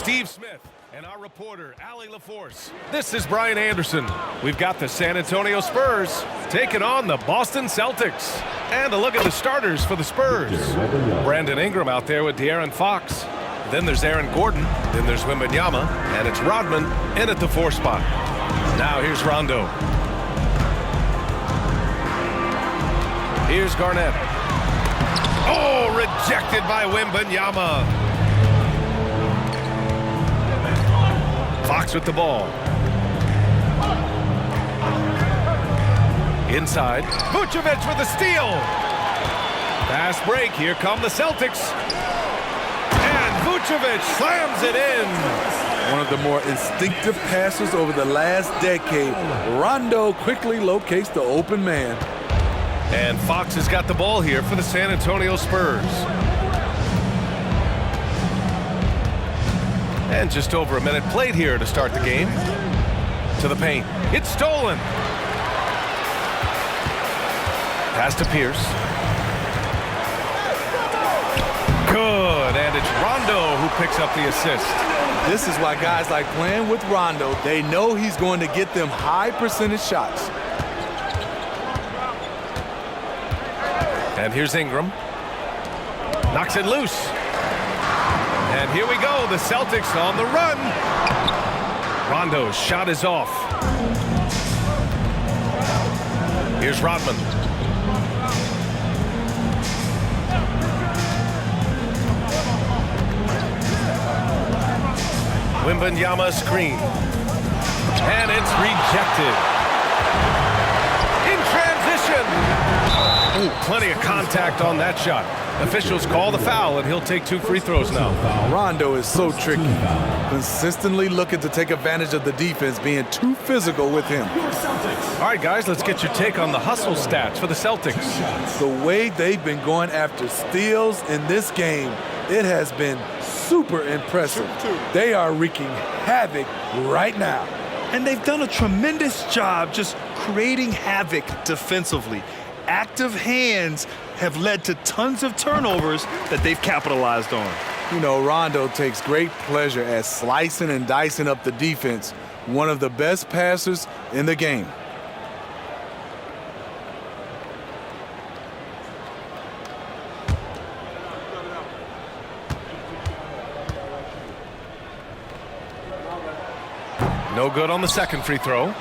Steve Smith, and our reporter, Allie LaForce. This is Brian Anderson. We've got the San Antonio Spurs taking on the Boston Celtics. And a look at the starters for the Spurs. Brandon Ingram out there with De'Aaron Fox. Then there's Aaron Gordon. Then there's Wembanyama. And it's Rodman in at the 4 spot. Now here's Rondo. Here's Garnett. Oh, rejected by Wembanyama. Fox with the ball. Inside. Vucevic with a steal. Fast break. Here come the Celtics. And Vucevic slams it in. One of the more instinctive passes over the last decade. Rondo quickly locates the open man. And Fox has got the ball here for the San Antonio Spurs. And just over a minute played here to start the game. To the paint. It's stolen. Pass to Pierce. Good. And it's Rondo who picks up the assist. This is why guys like playing with Rondo. They know he's going to get them high percentage shots. And here's Ingram. Knocks it loose. And here we go. The Celtics on the run. Rondo's shot is off. Here's Rodman. Wembanyama screen. And it's rejected. In transition. Ooh, plenty of contact on that shot. Officials call the foul, and he'll take 2 free throws now. Rondo is so tricky. Consistently looking to take advantage of the defense being too physical with him. All right, guys, let's get your take on the hustle stats for the Celtics. The way they've been going after steals in this game, it has been super impressive. They are wreaking havoc right now. And they've done a tremendous job just creating havoc defensively. Active hands have led to tons of turnovers that they've capitalized on. You know, Rondo takes great pleasure at slicing and dicing up the defense. One of the best passers in the game. No good on the second free throw.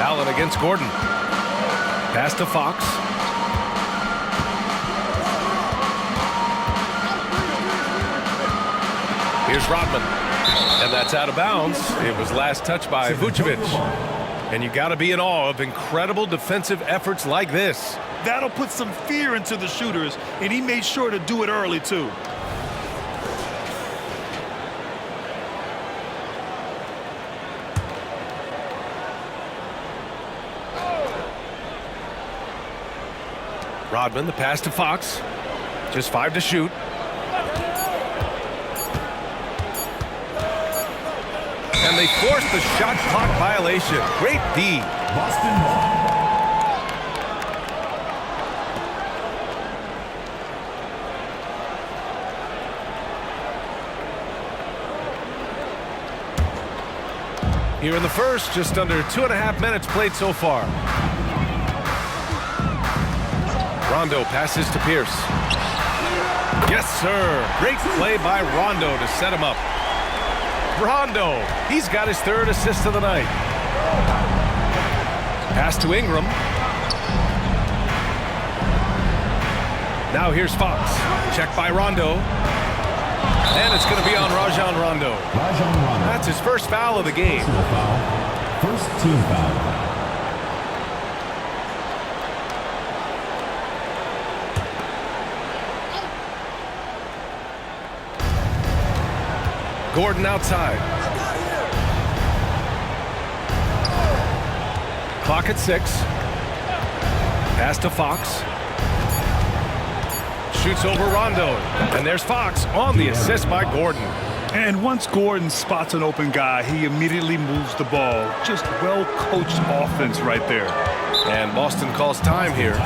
Allen against Gordon. Pass to Fox. Here's Rodman. And that's out of bounds. It was last touched by Vucevic. And you got to be in awe of incredible defensive efforts like this. That'll put some fear into the shooters, and he made sure to do it early, too. Rodman, the pass to Fox. Just 5 to shoot. And they forced the shot clock violation. Great D. Boston. Here in the first, just under 2.5 minutes played so far. Rondo passes to Pierce. Yes, sir. Great play by Rondo to set him up. Rondo, he's got his 3rd assist of the night. Pass to Ingram. Now here's Fox. Check by Rondo. And it's going to be on Rajon Rondo. That's his first foul of the game. First team foul. Gordon outside. Clock at 6. Pass to Fox. Shoots over Rondo. And there's Fox on the assist by Gordon. And once Gordon spots an open guy, he immediately moves the ball. Just well-coached offense right there. And Boston calls time here.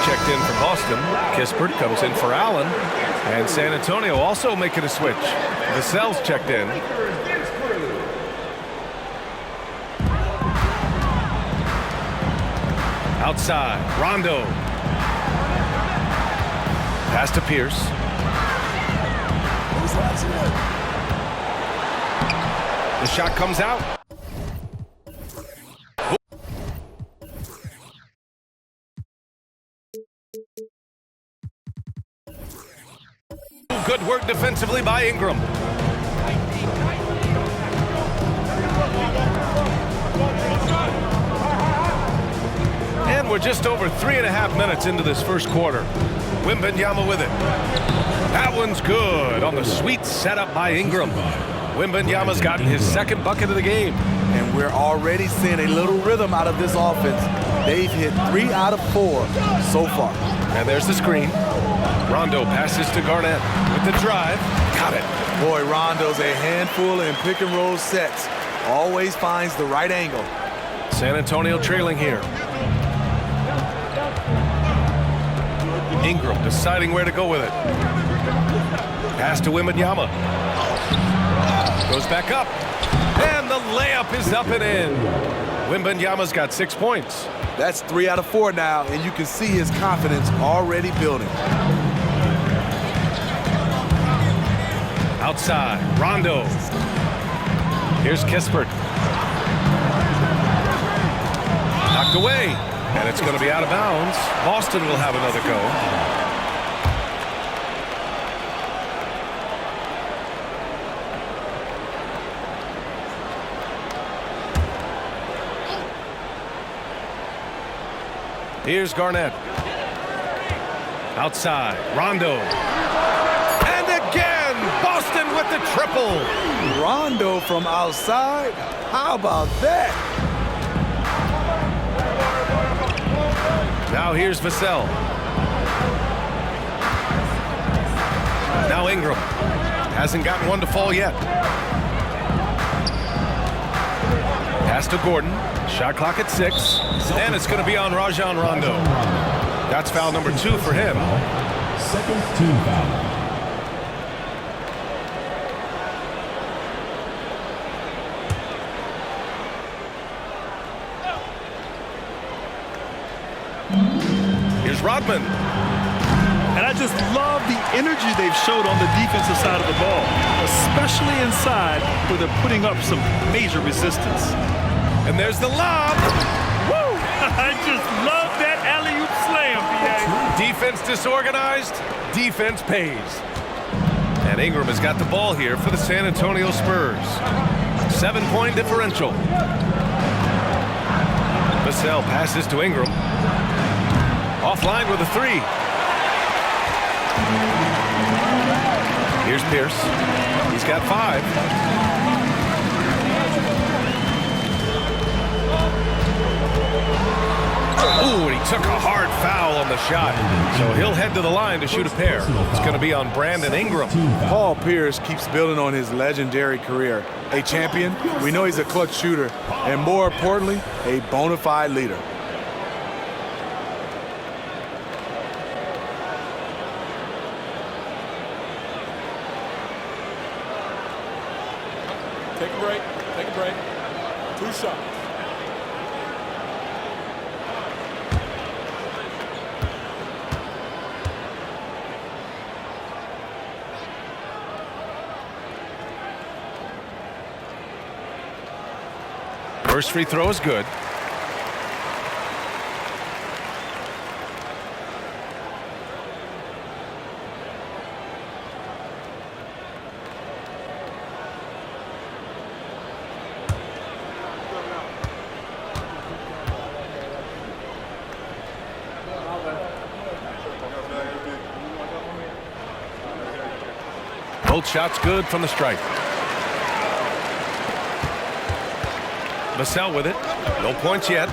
checked in for Boston. Kispert comes in for Allen. And San Antonio also making a switch. Vassell's checked in. Outside, Rondo. Pass to Pierce. The shot comes out. Good work defensively by Ingram. And we're just over 3.5 minutes into this first quarter. Wembanyama with it. That one's good on the sweet setup by Ingram. Wembanyama's gotten his second bucket of the game. And we're already seeing a little rhythm out of this offense. They've hit 3 out of 4 so far. And there's the screen. Rondo passes to Garnett with the drive. Got it. Boy, Rondo's a handful in pick and roll sets. Always finds the right angle. San Antonio trailing here. Ingram deciding where to go with it. Pass to Wembanyama. Goes back up. And the layup is up and in. Wembanyama's got 6 points. That's 3 out of 4 now, and you can see his confidence already building. Outside, Rondo. Here's Kispert. Knocked away, and it's going to be out of bounds. Boston will have another go. Here's Garnett. Outside, Rondo. And again, Boston with the triple. Rondo from outside? How about that? Now here's Vassell. Now Ingram. Hasn't gotten one to fall yet. Pass to Gordon. Shot clock at 6. And it's going to be on Rajon Rondo. That's foul number 2 for him. Second team foul. Here's Rodman. And I just love the energy they've showed on the defensive side of the ball, especially inside where they're putting up some major resistance. And there's the lob. Woo! I just love that alley-oop slam, B.A. Defense disorganized, defense pays. And Ingram has got the ball here for the San Antonio Spurs. 7-point differential. Vassell passes to Ingram. Offline with a 3. Here's Pierce. He's got 5. Ooh, and he took a hard foul on the shot. So he'll head to the line to shoot a pair. It's going to be on Brandon Ingram. Paul Pierce keeps building on his legendary career. A champion, we know he's a clutch shooter, and more importantly, a bona fide leader. Take a break. Take a break. 2 shots. First free throw is good. Both shots good from the stripe. Vassell with it. No points yet.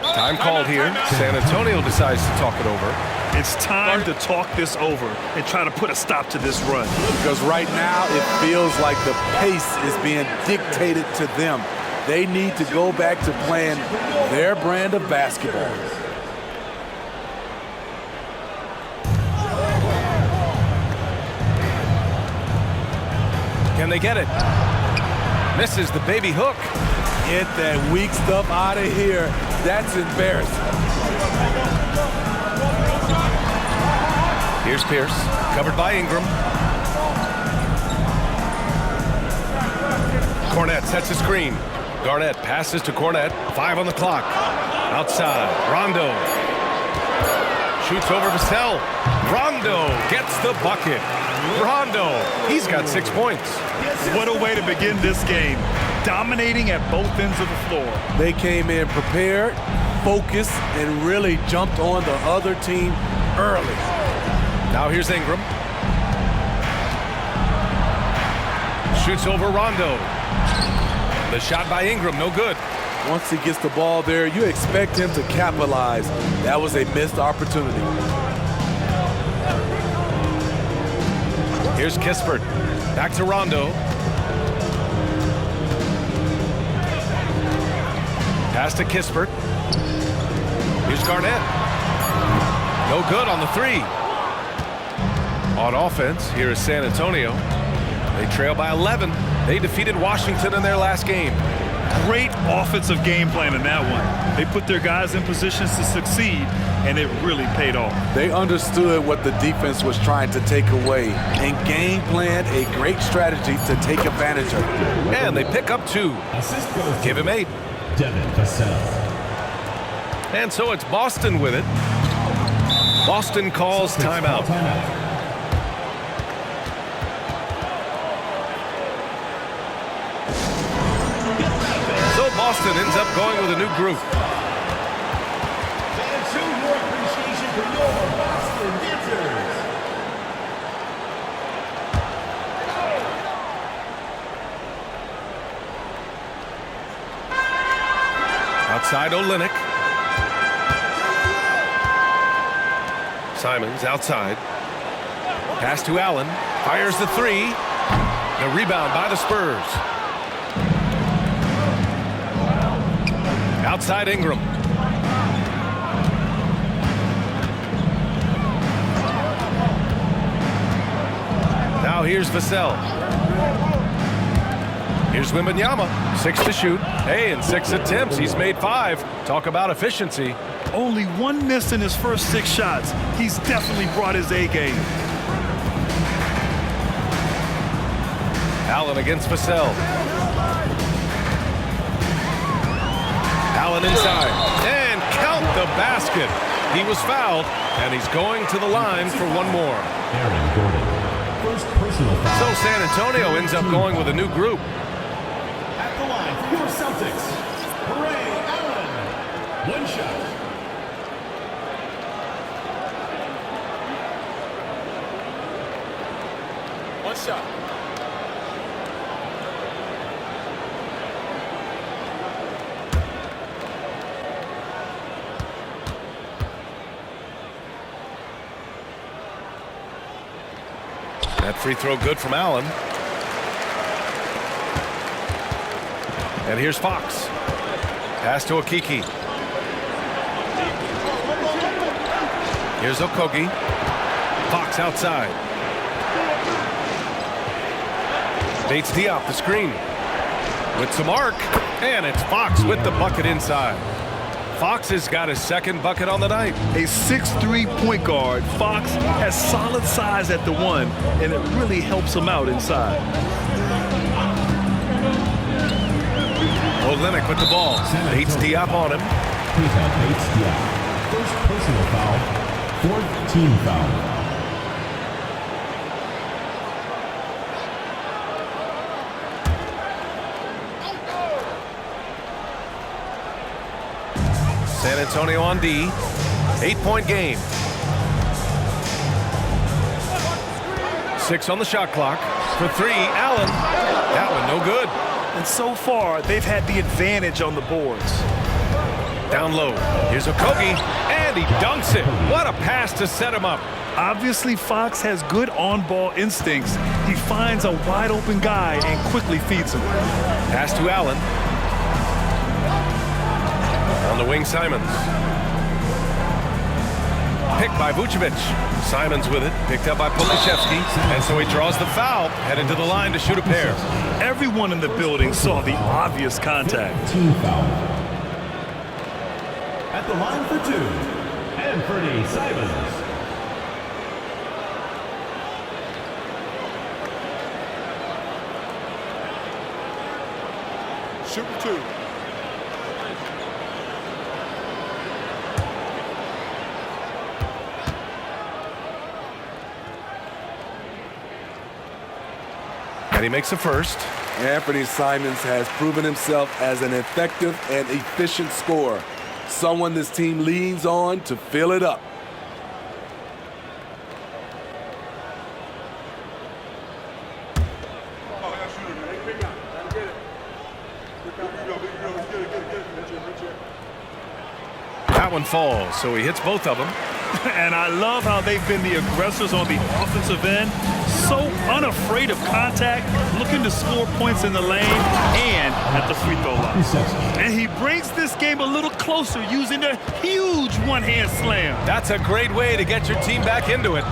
Time called here. San Antonio decides to talk it over. It's time to talk this over and try to put a stop to this run. Because right now it feels like the pace is being dictated to them. They need to go back to playing their brand of basketball. Can they get it? Misses the baby hook. Get that weak stuff out of here. That's embarrassing. Here's Pierce, covered by Ingram. Garnett sets a screen. Garnett passes to Garnett. 5 on the clock. Outside, Rondo. Shoots over Vassell. Rondo gets the bucket. Rondo, he's got 6 points. What a way to begin this game. Dominating at both ends of the floor. They came in prepared, focused, and really jumped on the other team early. Now here's Ingram. Shoots over Rondo. The shot by Ingram, no good. Once he gets the ball there, you expect him to capitalize. That was a missed opportunity. Here's Kispert. Back to Rondo. Pass to Kispert. Here's Garnett. No good on the 3. On offense, here is San Antonio. They trail by 11. They defeated Washington in their last game. Great offensive game plan in that one. They put their guys in positions to succeed, and it really paid off. They understood what the defense was trying to take away and game planned a great strategy to take advantage of it. And they pick up 2. Give him 8. And so it's Boston with it. Boston calls timeout. So Boston ends up going with a new group. And show your appreciation for your Boston dancers. Outside Olynyk. Simons outside. Pass to Allen. Fires the 3. The rebound by the Spurs. Outside Ingram. Now here's Vassell. Here's Wembanyama. 6 to shoot. Hey, in 6 attempts, he's made 5. Talk about efficiency. Only 1 miss in his first 6 shots. He's definitely brought his A game. Allen against Vassell. Allen inside. And count the basket. He was fouled, and he's going to the line for 1 more. Aaron Gordon. First personal foul. So San Antonio ends up going with a new group. At the line for your Celtics, Ray Allen. 1 shot. One shot. That free throw good from Allen. And here's Fox. Pass to Okiki. Here's Okogie. Fox outside. Bates Diop the screen. With some arc. And it's Fox with the bucket inside. Fox has got his 2nd bucket on the night. A 6'3" point guard, Fox has solid size at the 1, and it really helps him out inside. Olynyk with the ball. Bates Diop on him. Please have Bates Diop. First personal foul. 4th team foul. San Antonio on D. 8-point game. 6 on the shot clock. For 3, Allen. That one no good. And so far, they've had the advantage on the boards. Down low. Here's Okogie. And he dunks it. What a pass to set him up. Obviously, Fox has good on-ball instincts. He finds a wide-open guy and quickly feeds him. Pass to Allen. On the wing, Simons. pick by Vucevic. Simons with it, picked up by Pokashevsky, and so he draws the foul, headed to the line to shoot a pair. Everyone in the building saw the obvious contact. Team foul. At the line for two, Anthony Simons. Shooting two. And he makes a first. Anthony Simons has proven himself as an effective and efficient scorer. Someone this team leans on to fill it up. That one falls, so he hits both of them. And I love how they've been the aggressors on the offensive end. So unafraid of contact, looking to score points in the lane and at the free throw line. And he brings this game a little closer using a huge one-hand slam. That's a great way to get your team back into it.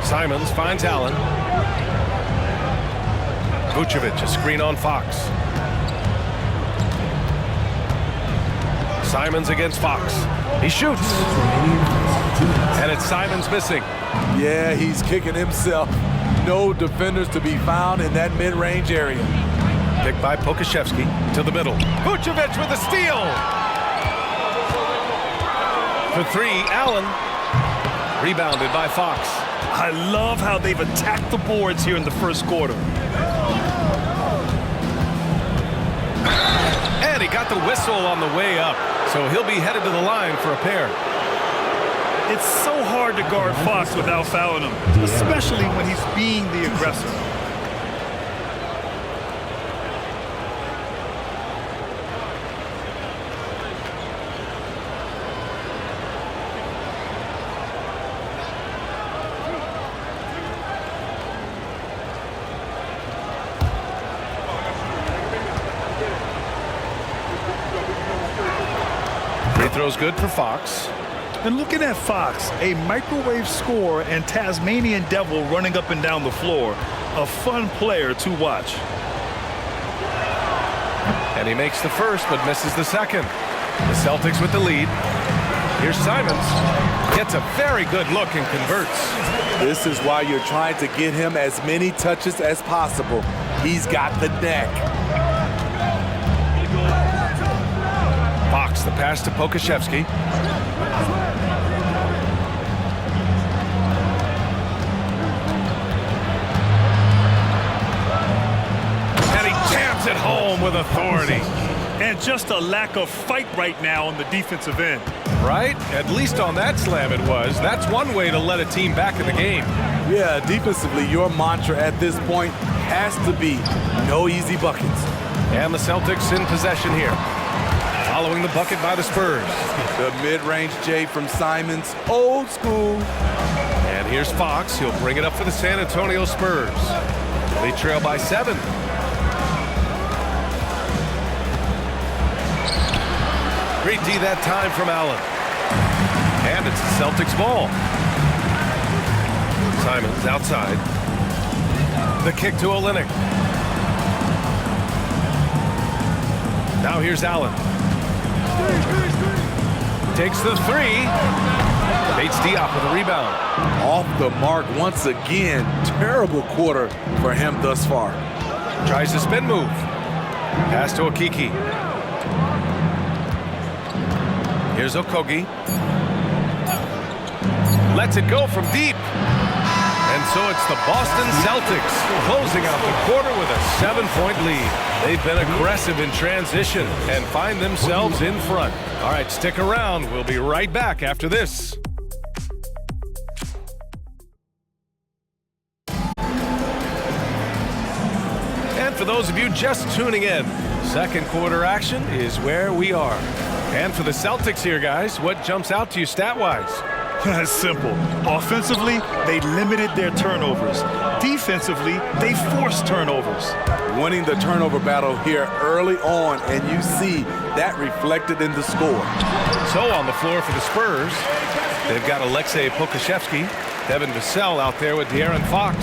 Simons finds Allen. Vucevic, a screen on Fox. Simons against Fox. He shoots. And it's Simons missing. Yeah, he's kicking himself. No defenders to be found in that mid-range area. Picked by Pokashevsky to the middle. Vucevic with a steal. For three, Allen. Rebounded by Fox. I love how they've attacked the boards here in the first quarter. And he got the whistle on the way up, so he'll be headed to the line for a pair. It's so hard to guard Fox without fouling him, especially when he's being the aggressor. Free throw's good for Fox. And looking at Fox, a microwave scorer and Tasmanian devil running up and down the floor. A fun player to watch. And he makes the first, but misses the second. The Celtics with the lead. Here's Simons. Gets a very good look and converts. This is why you're trying to get him as many touches as possible. He's got the neck. Fox, the pass to Pokashevsky. And he jams it home with authority. And just a lack of fight right now on the defensive end. Right? At least on that slam it was. That's one way to let a team back in the game. Yeah, defensively, your mantra at this point has to be no easy buckets. And the Celtics in possession here. Following the bucket by the Spurs. The mid-range J from Simons, old school. And here's Fox. He'll bring it up for the San Antonio Spurs. They trail by 7. Great D that time from Allen. And it's the Celtics ball. Simons outside. The kick to Olynyk. Now here's Allen. Takes the three. Bates Diop with a rebound. Off the mark once again. Terrible quarter for him thus far. Tries the spin move. Pass to Okiki. Here's Okogie. Lets it go from deep. And so it's the Boston Celtics closing out the quarter with a 7-point lead. They've been aggressive in transition and find themselves in front. All right, stick around. We'll be right back after this. And for those of you just tuning in, second quarter action is where we are. And for the Celtics here, guys, what jumps out to you stat-wise? That's simple. Offensively, they limited their turnovers. Defensively, they forced turnovers. Winning the turnover battle here early on, and you see that reflected in the score. So on the floor for the Spurs, They've got Alexei Pokashevsky, Devin Vassell out there with De'Aaron Fox.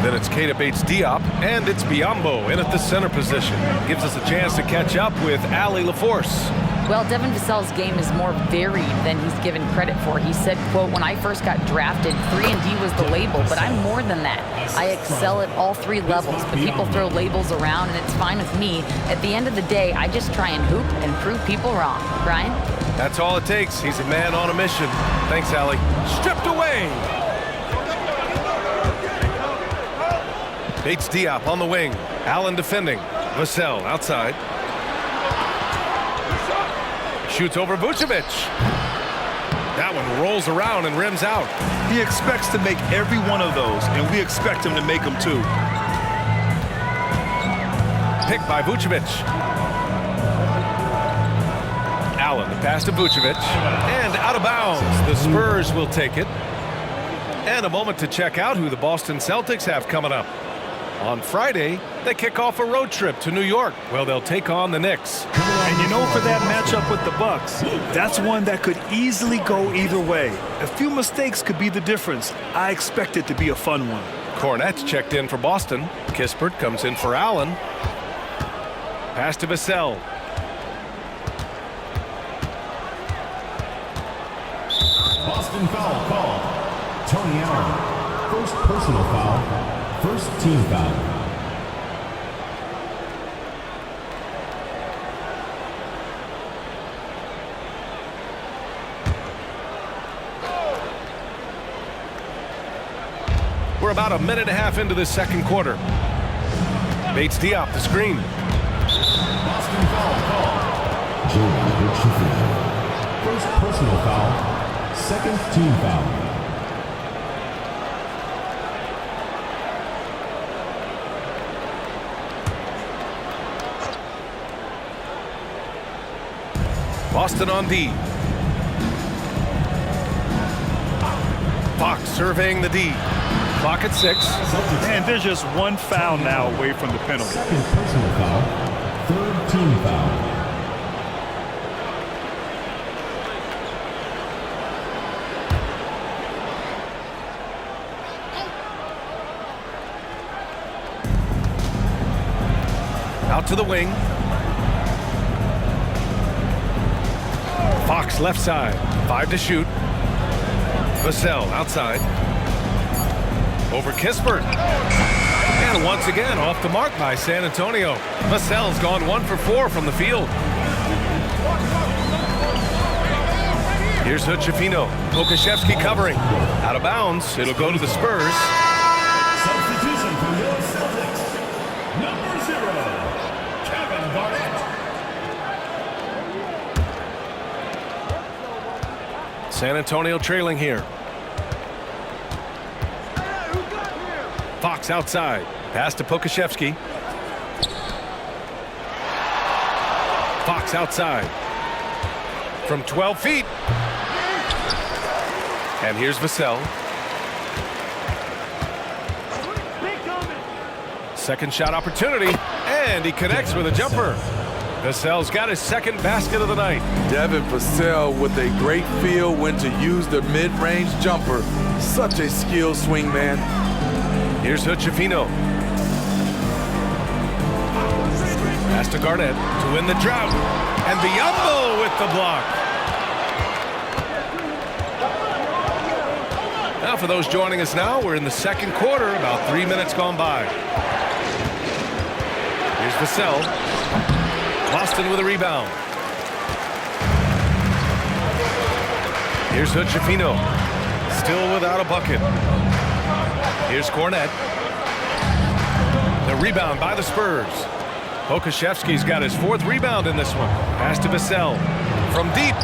Then it's Keita Bates-Diop, and it's Biyombo in at the center position. Gives us a chance to catch up with Ali LaForce. Well, Devin Vassell's game is more varied than he's given credit for. He said, quote, "When I first got drafted, 3-and-D was the label, but I'm more than that. I excel at all three levels, but people throw labels around, and it's fine with me. At the end of the day, I just try and hoop and prove people wrong." Brian? That's all it takes. He's a man on a mission. Thanks, Ali. Stripped away. Bates-Diop on the wing. Allen defending. Vassell outside. Shoots over Vucevic. That one rolls around and rims out. He expects to make every one of those, and we expect him to make them too. Picked by Vucevic. Allen, the pass to Vucevic. And out of bounds. The Spurs will take it. And a moment to check out who the Boston Celtics have coming up. On Friday, they kick off a road trip to New York. Well, they'll take on the Knicks. And you know, for that matchup with the Bucks, that's one that could easily go either way. A few mistakes could be the difference. I expect it to be a fun one. Garnett checked in for Boston. Kispert comes in for Allen. Pass to Vassell. Boston foul call. Tony Allen. First personal foul. First team foul. We're about a minute and a half into this second quarter. Bates-Diop, the screen. Boston foul call. First personal foul. Second team foul. Boston on D. Fox surveying the D. Clock at 6. And there's just one foul now away from the penalty. Second personal foul. Third team foul. Out to the wing. Fox left side. 5 to shoot. Vassell outside. Over Kispert. And once again off the mark by San Antonio. Vassell's gone 1 for 4 from the field. Here's Hood-Schifino. Pokashevsky covering. Out of bounds. It'll go to the Spurs. Substitution for your Celtics. Number 0, Kevin Garnett. San Antonio trailing here. Fox outside. Pass to Pokashevsky. Fox outside. From 12 feet. And here's Vassell. Second shot opportunity. And he connects with a jumper. Vassell's got his second basket of the night. Devin Vassell with a great feel when to use the mid-range jumper. Such a skilled swing man. Here's Hood-Schifino. Pass to Garnett to win the drought. And Biyombo with the block. Now for those joining us now, we're in the second quarter, about 3 minutes gone by. Here's Vassell. Boston with a rebound. Here's Hood-Schifino. Still without a bucket. Here's Garnett. The rebound by the Spurs. Pokashevsky's got his 4th rebound in this one. Pass to Vassell. From deep.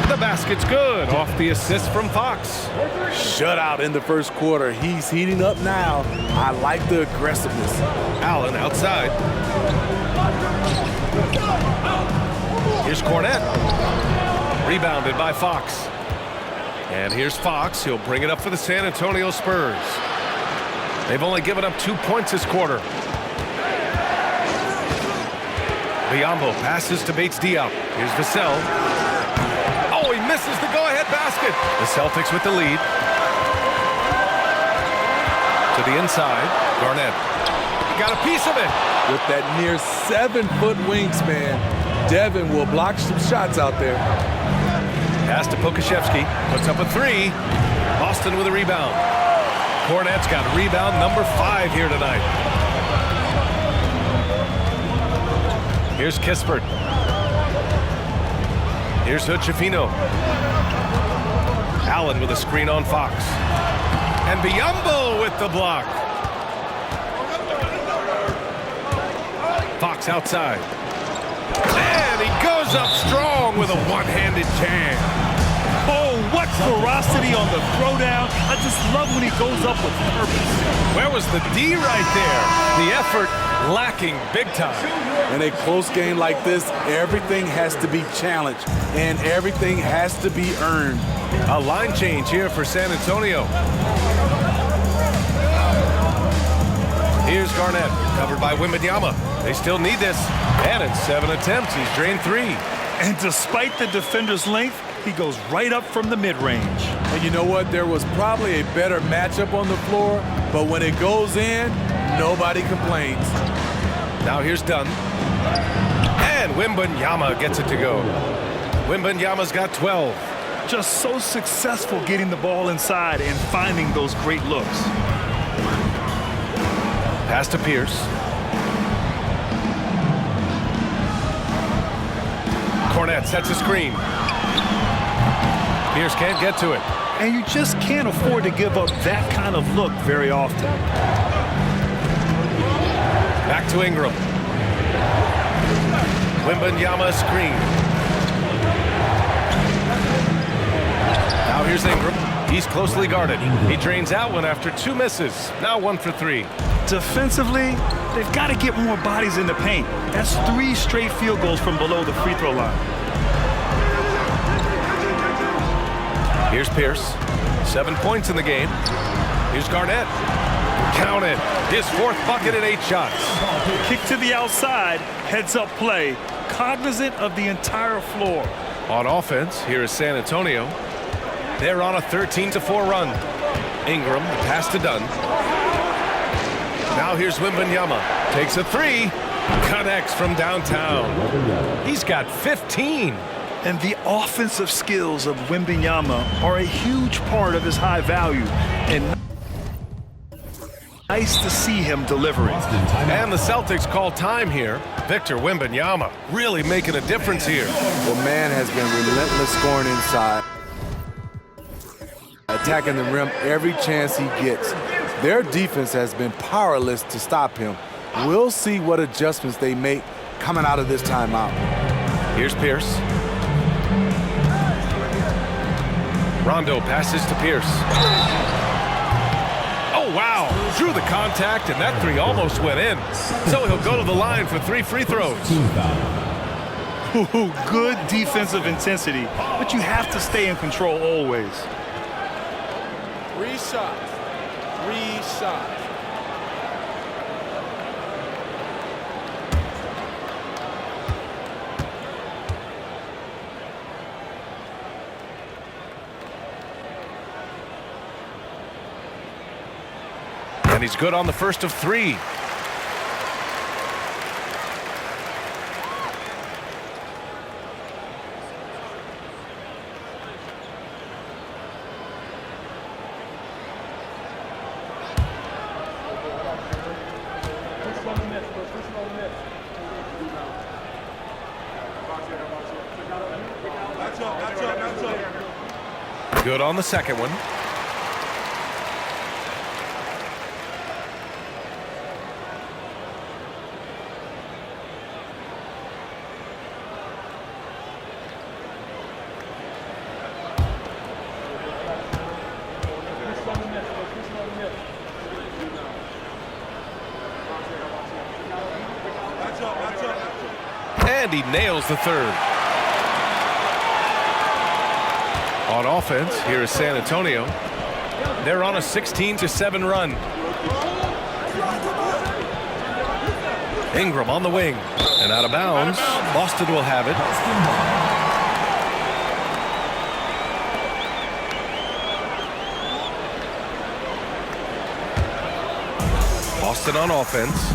The basket's good. Off the assist from Fox. Shutout in the first quarter. He's heating up now. I like the aggressiveness. Allen outside. Here's Garnett. Rebounded by Fox. And here's Fox. He'll bring it up for the San Antonio Spurs. They've only given up 2 points this quarter. Biyombo passes to Bates-Diop. Here's Vassell. Oh, he misses the go-ahead basket. The Celtics with the lead. To the inside, Garnett. Got a piece of it. With that near 7-foot wingspan, Devin will block some shots out there. Pass to Pokashevsky. Puts up a three. Boston with a rebound. Garnett's got rebound number 5 here tonight. Here's Kispert. Here's Hood-Schifino. Allen with a screen on Fox. And Biyombo with the block. Fox outside. And he goes up strong with a one-handed jam. Oh, what ferocity on the throwdown. I just love when he goes up with purpose. Where was the D right there? The effort lacking big time. In a close game like this, everything has to be challenged and everything has to be earned. A line change here for San Antonio. Here's Garnett, covered by Wembanyama. They still need this. And in 7 attempts, he's drained 3. And despite the defender's length, he goes right up from the mid-range. And you know what? There was probably a better matchup on the floor, but when it goes in, nobody complains. Now here's Dunn. And Wembanyama gets it to go. Wembanyama's got 12. Just so successful getting the ball inside and finding those great looks. Pass to Pierce. Garnett sets a screen. Pierce can't get to it. And you just can't afford to give up that kind of look very often. Back to Ingram. Wembanyama screen. Now here's Ingram. He's closely guarded. He drains out one after 2 misses. Now 1 for 3. Defensively, they've got to get more bodies in the paint. That's 3 straight field goals from below the free throw line. Here's Pierce. 7 points in the game. Here's Garnett. Count it. His 4th bucket at 8 shots. Kick to the outside, heads-up play, cognizant of the entire floor. On offense, here is San Antonio. They're on a 13-4 run. Ingram, the pass to Dunn. Now here's Wembanyama. Takes a 3. Connects from downtown. He's got 15. And the offensive skills of Wembanyama are a huge part of his high value. And nice to see him delivering. And the Celtics call time here. Victor Wembanyama really making a difference here. The man has been relentless scoring inside, attacking the rim every chance he gets. Their defense has been powerless to stop him. We'll see what adjustments they make coming out of this timeout. Here's Pierce. Rondo passes to Pierce. Oh, wow. Drew the contact, and that 3 almost went in. So he'll go to the line for 3 free throws. Ooh, good defensive intensity, but you have to stay in control always. 3 shots. 3 shots. And he's good on the first of 3. Good on the second one. And he nails the 3rd. On offense, here is San Antonio. They're on a 16-7 run. Ingram on the wing. And out of bounds. Boston will have it. Boston on offense.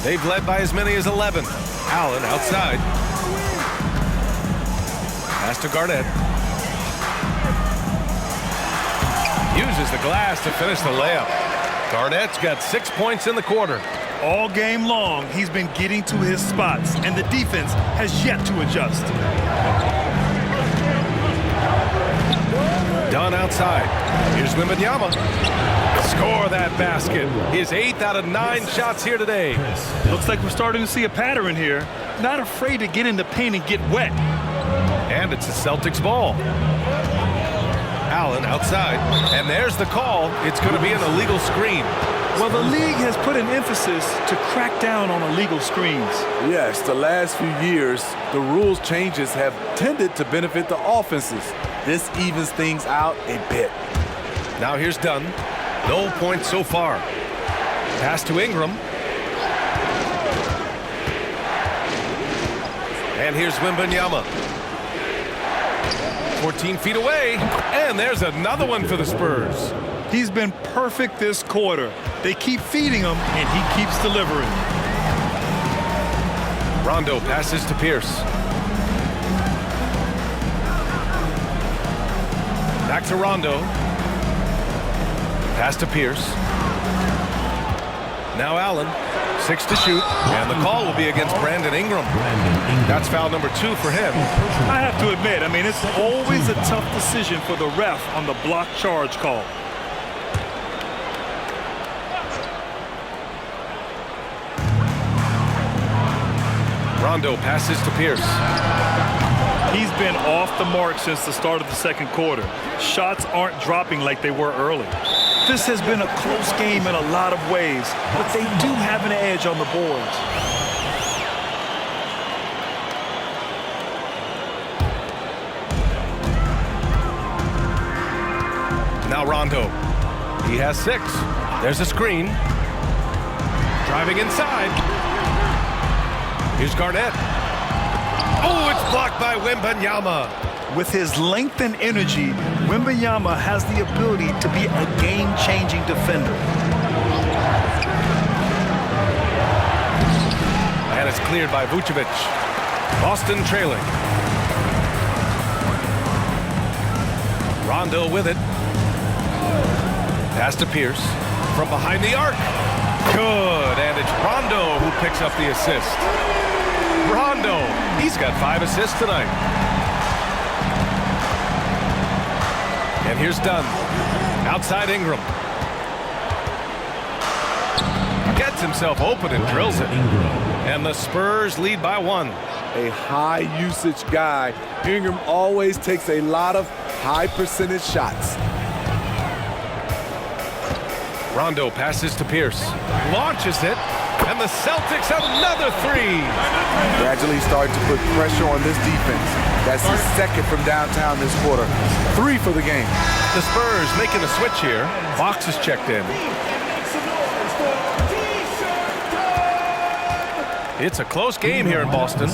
They've led by as many as 11. Allen outside. Pass to Garnett. Uses the glass to finish the layup. Garnett's got 6 points in the quarter. All game long, he's been getting to his spots, and the defense has yet to adjust. Dunn outside. Here's Wembanyama. Score that basket. His 8th out of 9 shots here today. Looks like we're starting to see a pattern here. Not afraid to get in the paint and get wet. And it's the Celtics ball. Allen outside. And there's the call. It's going to be an illegal screen. Well, the league has put an emphasis to crack down on illegal screens. Yes, the last few years, the rules changes have tended to benefit the offenses. This evens things out a bit. Now here's Dunn. No points so far. Pass to Ingram. And here's Wembanyama. 14 feet away. And there's another one for the Spurs. He's been perfect this quarter. They keep feeding him, and he keeps delivering. Rondo passes to Pierce. Back to Rondo. Pass to Pierce. Now Allen. 6 to shoot. And the call will be against Brandon Ingram. That's foul number 2 for him. I have to admit, it's always a tough decision for the ref on the block charge call. Rondo passes to Pierce. He's been off the mark since the start of the second quarter. Shots aren't dropping like they were early. This has been a close game in a lot of ways, but they do have an edge on the boards. Now Rondo. He has 6. There's a screen. Driving inside. Here's Garnett. Oh, it's blocked by Wembanyama. With his length and energy, Wembanyama has the ability to be a game-changing defender. And it's cleared by Vucevic. Boston trailing. Rondo with it. Pass to Pierce. From behind the arc. Good, and it's Rondo who picks up the assist. Rondo, he's got 5 assists tonight. And here's Dunn. Outside Ingram. Gets himself open and drills it. And the Spurs lead by 1. A high usage guy. Ingram always takes a lot of high percentage shots. Rondo passes to Pierce. Launches it. And the Celtics have another 3. Gradually starting to put pressure on this defense. That's his 2nd from downtown this quarter. 3 for the game. The Spurs making a switch here. Fox is checked in. It's a close game here in Boston.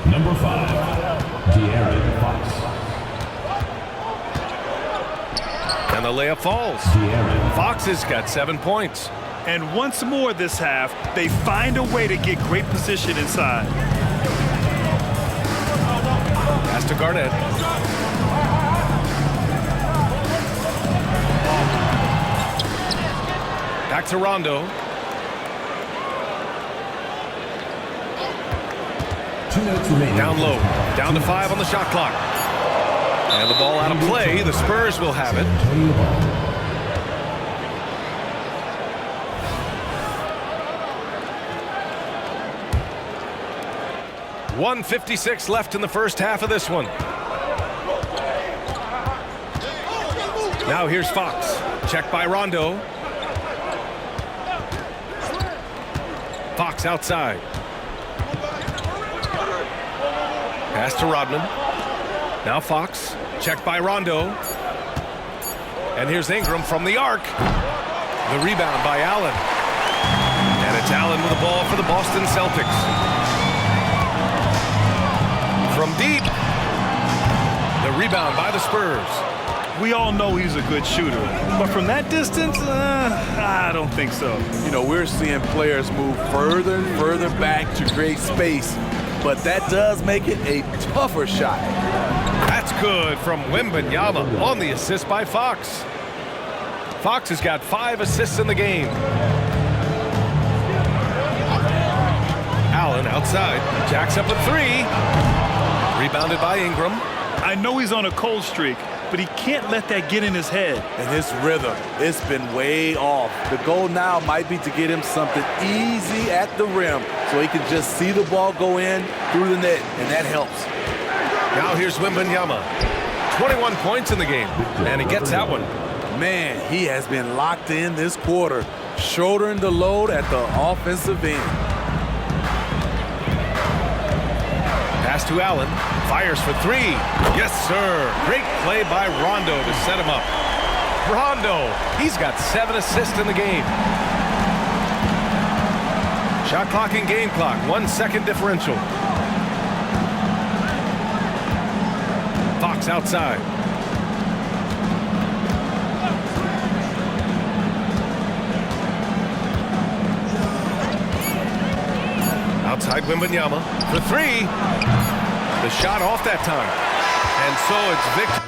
Number 5, De'Aaron Fox. And the layup falls. Fox has got 7 points. And once more this half, they find a way to get great position inside. Pass to Garnett. Back to Rondo. 2 minutes remaining. Down low. Down to 5 on the shot clock. And the ball out of play. The Spurs will have it. 1:56 left in the first half of this one. Now here's Fox. Checked by Rondo. Fox outside. Pass to Rodman. Now Fox. Checked by Rondo. And here's Ingram from the arc. The rebound by Allen. And it's Allen with the ball for the Boston Celtics. From deep. The rebound by the Spurs. We all know he's a good shooter. But from that distance, I don't think so. You know, we're seeing players move further and further back to create space, but that does make it a tougher shot. That's good from Wembanyama on the assist by Fox. Fox has got 5 assists in the game. Allen outside, jacks up a 3. Rebounded by Ingram. I know he's on a cold streak, but he can't let that get in his head. And his rhythm, it's been way off. The goal now might be to get him something easy at the rim so he can just see the ball go in through the net, and that helps. Now here's Wembanyama. 21 points in the game, and he gets that one. Man, he has been locked in this quarter, shouldering the load at the offensive end. Pass to Allen. Fires for 3. Yes, sir. Great play by Rondo to set him up. Rondo, he's got 7 assists in the game. Shot clock and game clock. 1 second differential. Fox outside. Outside Wembanyama for 3. The shot off that time. And so it's Victor.